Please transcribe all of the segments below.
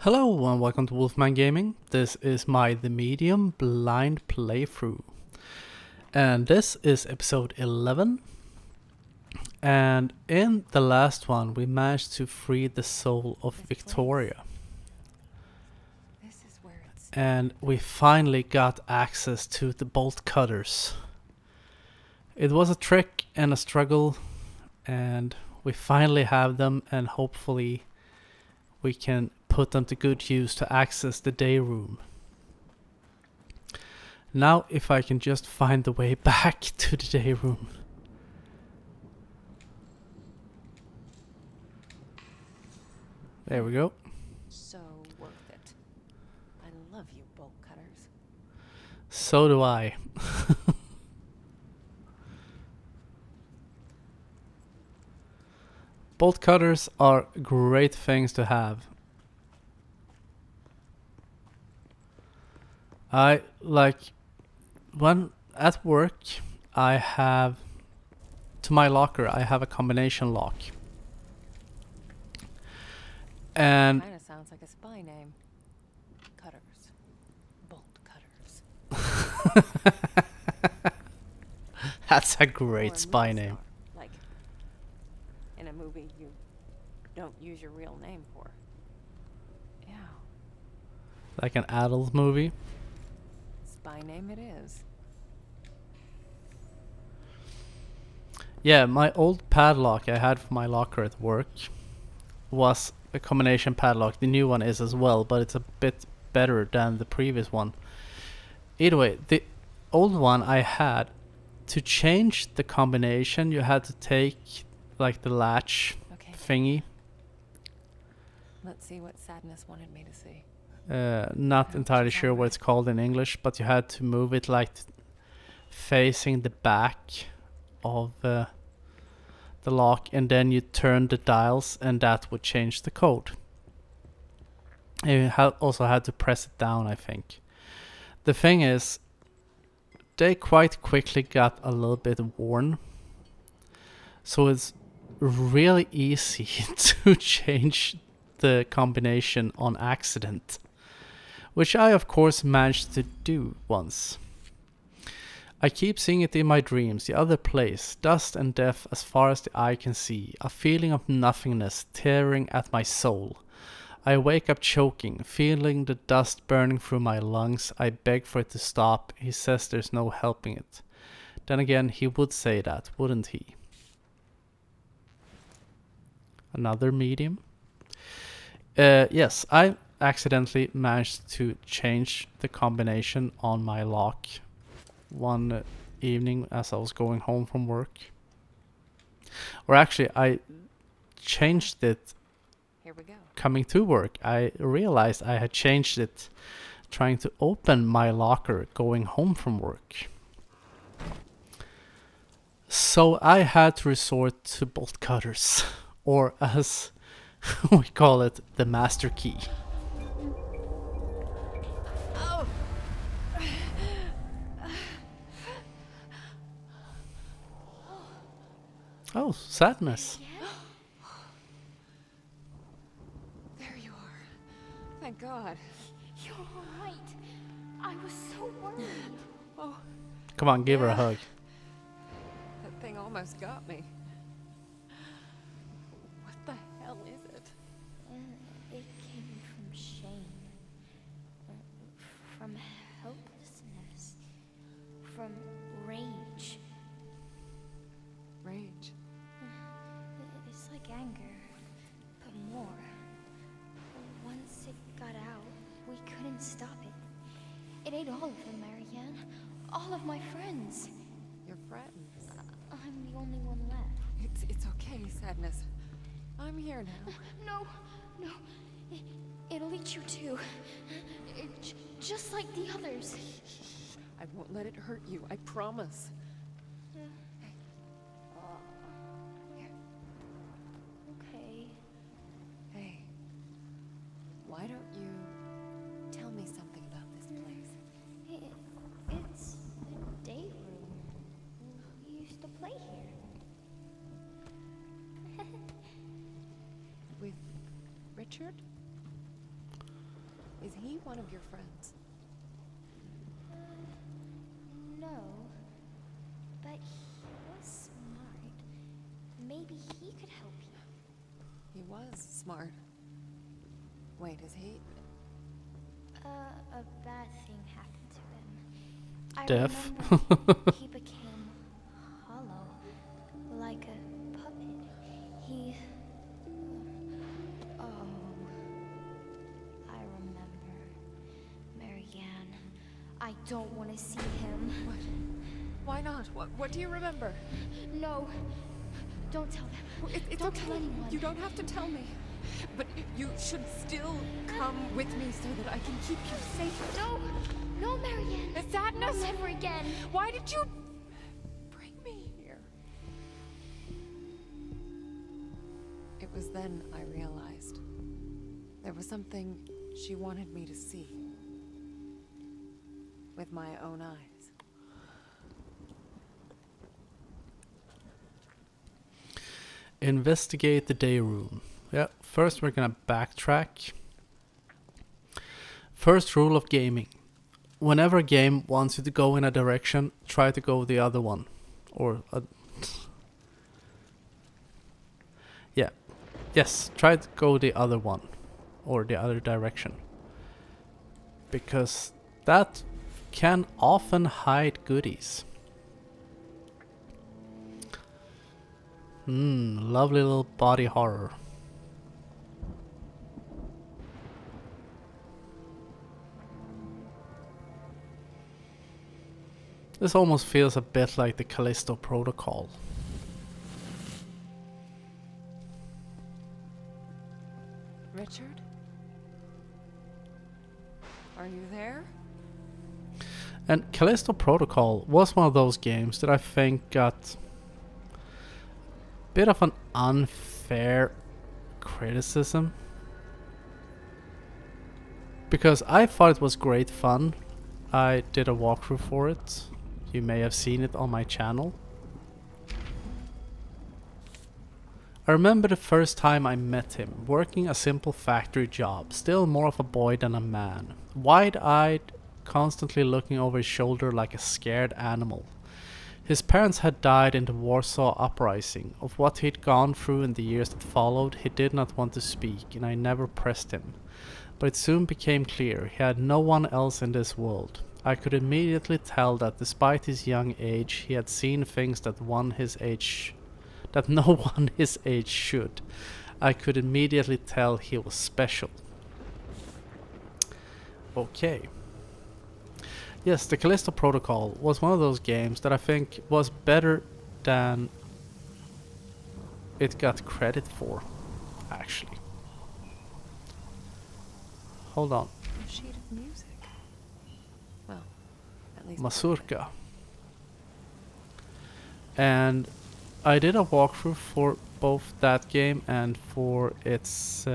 Hello and welcome to Wolfman Gaming. This is my The Medium blind playthrough. And this is episode 11. And in the last one we managed to free the soul of Victoria. And we finally got access to the bolt cutters. It was a trick and a struggle, and we finally have them, and hopefully we can put them to good use to access the day room. Now if I can just find the way back to the day room. There we go. So worth it. I love you, bolt cutters. So do I. Bolt cutters are great things to have. I like when at work I have to my locker I have a combination lock. And Kinda sounds like a spy name. Cutters. Bolt cutters. that's a Or great a spy movie name. star, like in a movie you don't use your real name for. Yeah. Like an adult movie. Spy name it is. Yeah, my old padlock I had for my locker at work was a combination padlock. The new one is as well, but it's a bit better than the previous one. Either way, the old one I had, to change the combination you had to take like the latch Okay. thingy. Let's see what Sadness wanted me to see. Not entirely sure what it's called in English, but you had to move it like facing the back of the lock, and then you turn the dials and that would change the code. And you also had to press it down, I think. The thing is, they quite quickly got a little bit worn, so it's really easy to change the combination on accident, which I of course managed to do once. I keep seeing it in my dreams, the other place, dust and death as far as the eye can see, a feeling of nothingness tearing at my soul. I wake up choking, feeling the dust burning through my lungs. I beg for it to stop. He says there's no helping it. Then again, he would say that, wouldn't he? Another medium? Yes, I accidentally managed to change the combination on my lock one evening as I was going home from work. Or actually, I changed it Here we go. coming to work. I realized I had changed it trying to open my locker going home from work. So I had to resort to bolt cutters, or as we call it, the master key. Oh! Oh, Sadness. There you are. Thank God. You're all right. I was so worried. Oh, Come on, give her a hug. that thing almost got me. What the hell is it? It came from shame, from helplessness, from rage. Rage. It's like anger, but more. Once it got out, we couldn't stop it. It ate all of them, Marianne. All of my friends. Your friends. I'm the only one left. It's okay, Sadness. I'm here now. No. It'll eat you too. Just like the others. I won't let it hurt you, I promise. Here. Okay. Hey, why don't you tell me something about this place? It's the day room. We used to play here. With Richard? he one of your friends? No. But he was smart. Maybe he could help you. He was smart. Wait, is he? A bad thing happened to him. I Deaf. remember he became hollow, like a puppet. He... Oh... I remember. Marianne, I don't want to see him. What? Why not? What do you remember? No. Don't tell them. It's Don't okay. tell anyone. You don't have to tell me. But you should still come with me so that I can keep you safe. No! No, Marianne! Sadness! No, never again! Why did you bring me here? It was then I realized there was something she wanted me to see with my own eyes. Investigate the day room. Yeah, first we're gonna backtrack. First rule of gaming. Whenever a game wants you to go in a direction, try to go the other one. Or yeah. Yes, try to go the other one. Or the other direction. Because that can often hide goodies. Lovely little body horror. This almost feels a bit like the Callisto Protocol. Richard? Are you there? And Callisto Protocol was one of those games that I think got a bit of an unfair criticism. Because I thought it was great fun. I did a walkthrough for it. You may have seen it on my channel. I remember the first time I met him, working a simple factory job, still more of a boy than a man. Wide-eyed, constantly looking over his shoulder like a scared animal. His parents had died in the Warsaw Uprising. Of what he'd gone through in the years that followed, he did not want to speak, and I never pressed him. But it soon became clear he had no one else in this world. I could immediately tell that despite his young age, he had seen things that no one his age should. I could immediately tell he was special. Okay. Yes, the Callisto Protocol was one of those games that I think was better than it got credit for, actually. Hold on. A sheet of music. Well, at least Mazurka. And I did a walkthrough for both that game and for its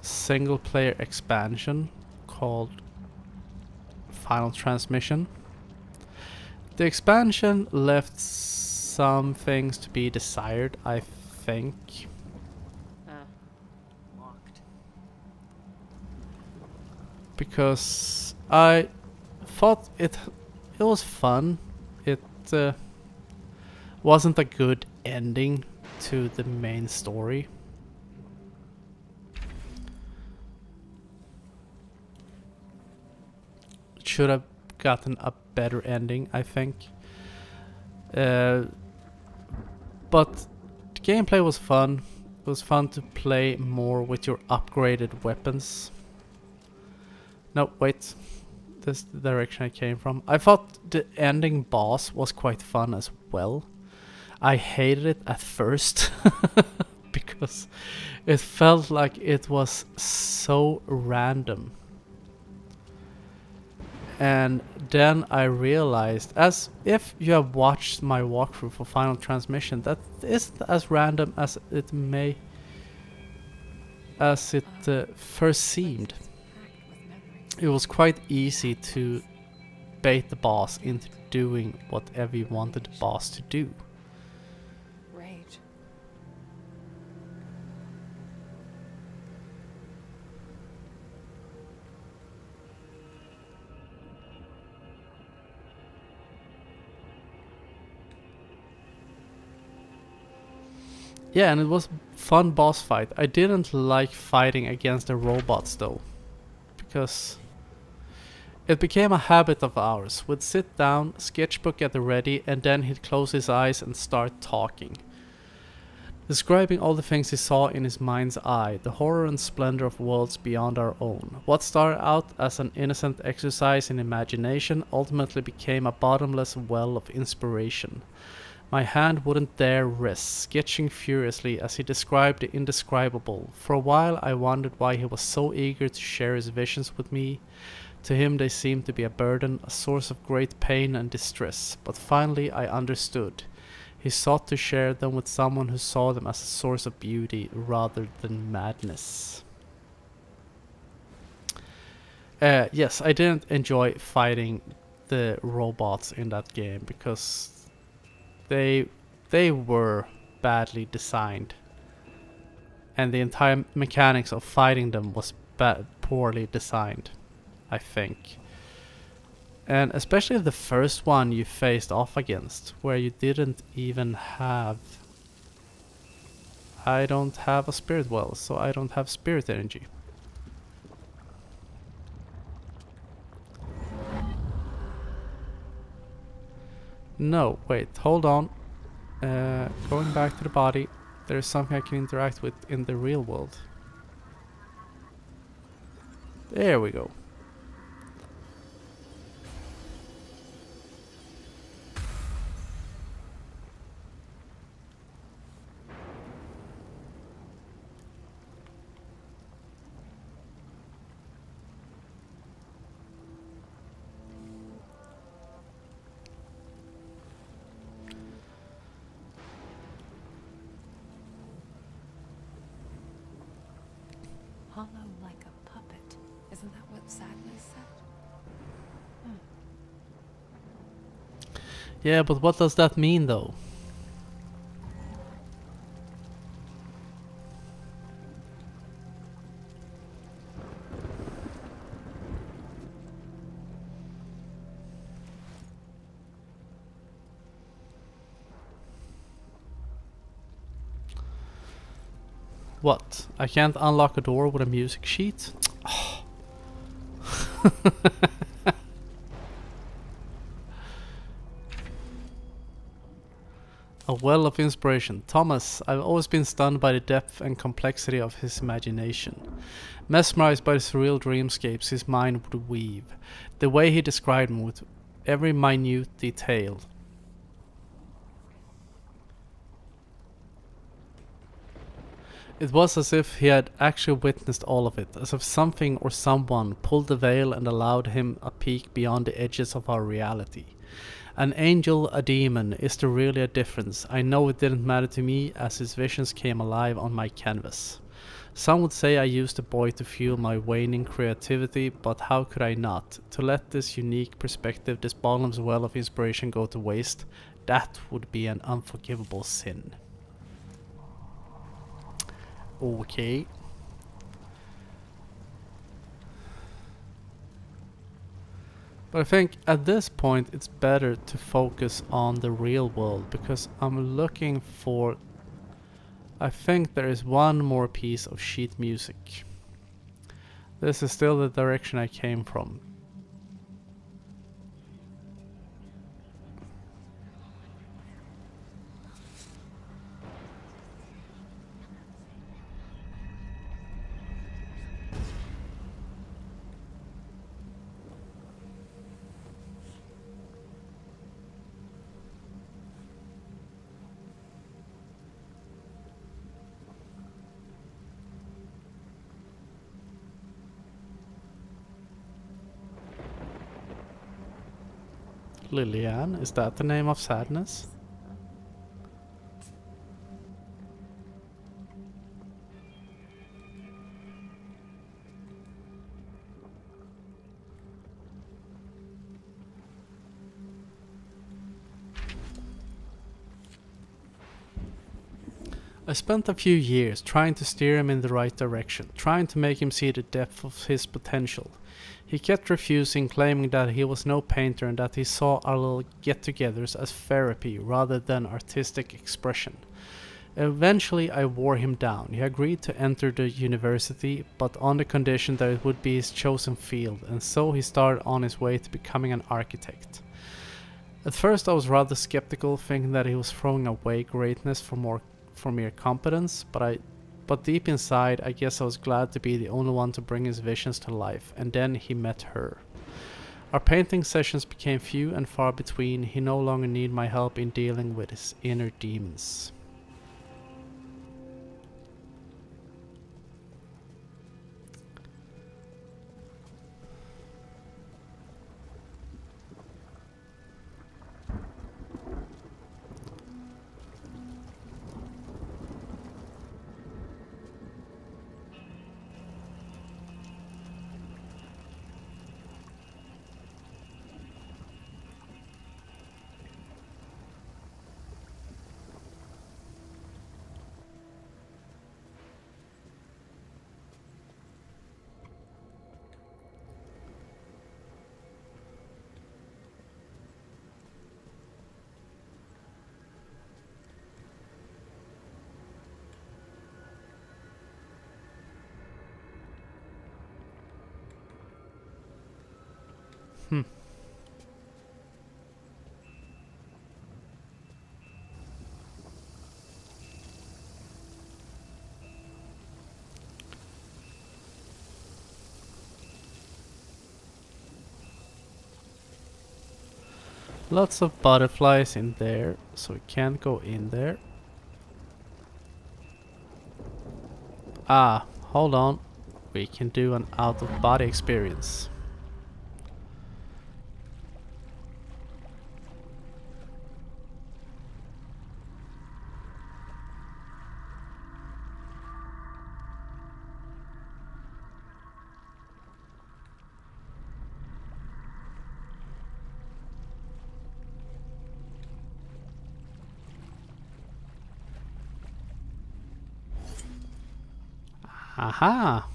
single player expansion called Final Transmission. The expansion left some things to be desired, I think. Locked. Because I thought it was fun. It wasn't a good ending to the main story. It should have gotten a better ending, I think. But the gameplay was fun. It was fun to play more with your upgraded weapons. No, wait. This is the direction I came from. I thought the ending boss was quite fun as well. I hated it at first because it felt like it was so random. And then I realized, as if you have watched my walkthrough for Final Transmission, that isn't as random as it first seemed. It was quite easy to bait the boss into doing whatever you wanted the boss to do. Rage. Yeah, and it was fun boss fight. I didn't like fighting against the robots though, because it became a habit of ours. We'd sit down, sketchbook at the ready, and then he'd close his eyes and start talking, describing all the things he saw in his mind's eye, the horror and splendor of worlds beyond our own. What started out as an innocent exercise in imagination ultimately became a bottomless well of inspiration. My hand wouldn't dare rest, sketching furiously as he described the indescribable. For a while I wondered why he was so eager to share his visions with me. To him they seemed to be a burden, a source of great pain and distress, but finally I understood. He sought to share them with someone who saw them as a source of beauty rather than madness. Yes, I didn't enjoy fighting the robots in that game because they were badly designed, and the entire mechanics of fighting them was poorly designed, I think. And especially the first one you faced off against, where you didn't even have... I don't have a spirit well, so I don't have spirit energy. No, wait, hold on. Going back to the body, there's something I can interact with in the real world. There we go. Hollow like a puppet. Isn't that what Sadness said? Yeah, but what does that mean though? What? I can't unlock a door with a music sheet? Oh. A well of inspiration. Thomas, I've always been stunned by the depth and complexity of his imagination. Mesmerized by the surreal dreamscapes his mind would weave. The way he described them with every minute detail. It was as if he had actually witnessed all of it, as if something or someone pulled the veil and allowed him a peek beyond the edges of our reality. An angel, a demon, is there really a difference? I know it didn't matter to me as his visions came alive on my canvas. Some would say I used the boy to fuel my waning creativity, but how could I not? To let this unique perspective, this bottomless well of inspiration go to waste, that would be an unforgivable sin. Okay. But I think at this point it's better to focus on the real world, because I'm looking for... I think there is one more piece of sheet music. This is still the direction I came from. Lillian, is that the name of Sadness? I spent a few years trying to steer him in the right direction, trying to make him see the depth of his potential. He kept refusing, claiming that he was no painter and that he saw our little get-togethers as therapy rather than artistic expression. Eventually I wore him down. He agreed to enter the university, but on the condition that it would be his chosen field, and so he started on his way to becoming an architect. At first I was rather skeptical, thinking that he was throwing away greatness for mere competence, but deep inside I guess I was glad to be the only one to bring his visions to life, and then he met her. Our painting sessions became few and far between. He no longer needed my help in dealing with his inner demons. Lots of butterflies in there, so we can't go in there. Ah, hold on. We can do an out-of-body experience. Aha!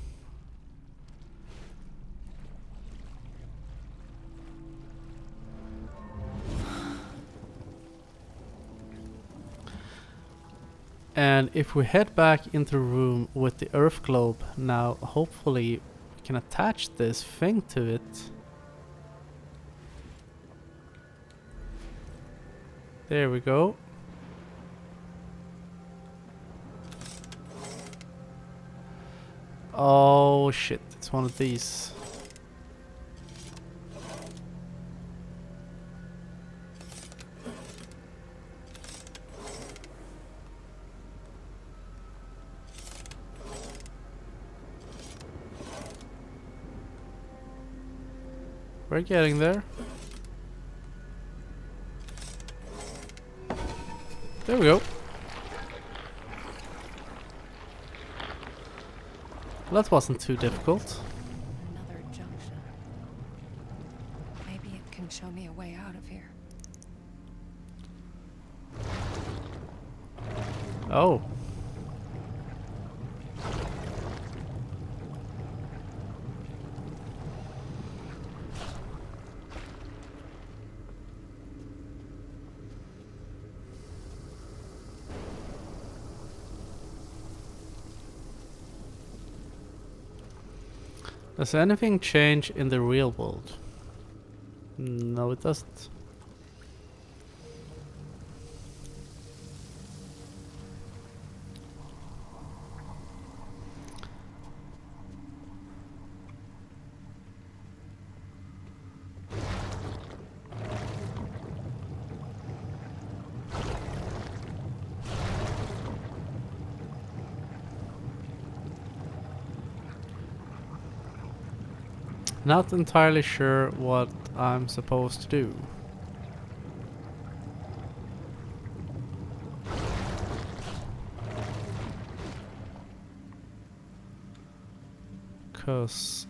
And if we head back into the room with the Earth globe, now hopefully we can attach this thing to it. There we go. Oh shit, it's one of these. We're getting there. There we go. That wasn't too difficult. Another junction. Maybe it can show me a way out of here. Oh. Does anything change in the real world? No, it doesn't. Not entirely sure what I'm supposed to do. Cause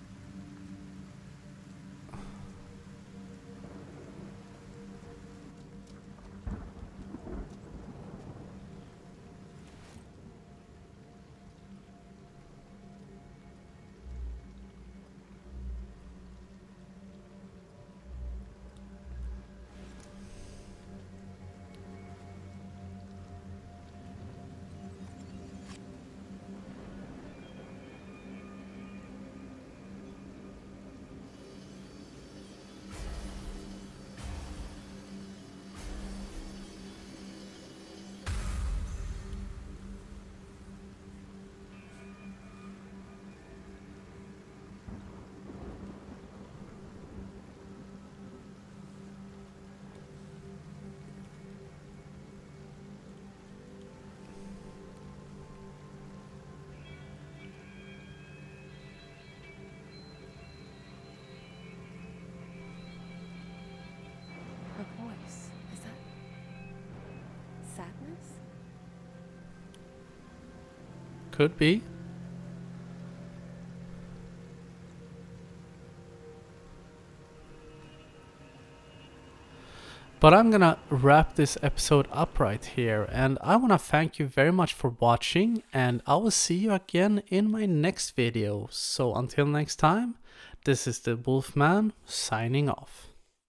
Could be. But I'm gonna wrap this episode up right here, and I wanna thank you very much for watching, and I will see you again in my next video. So until next time, this is the Wolfman signing off.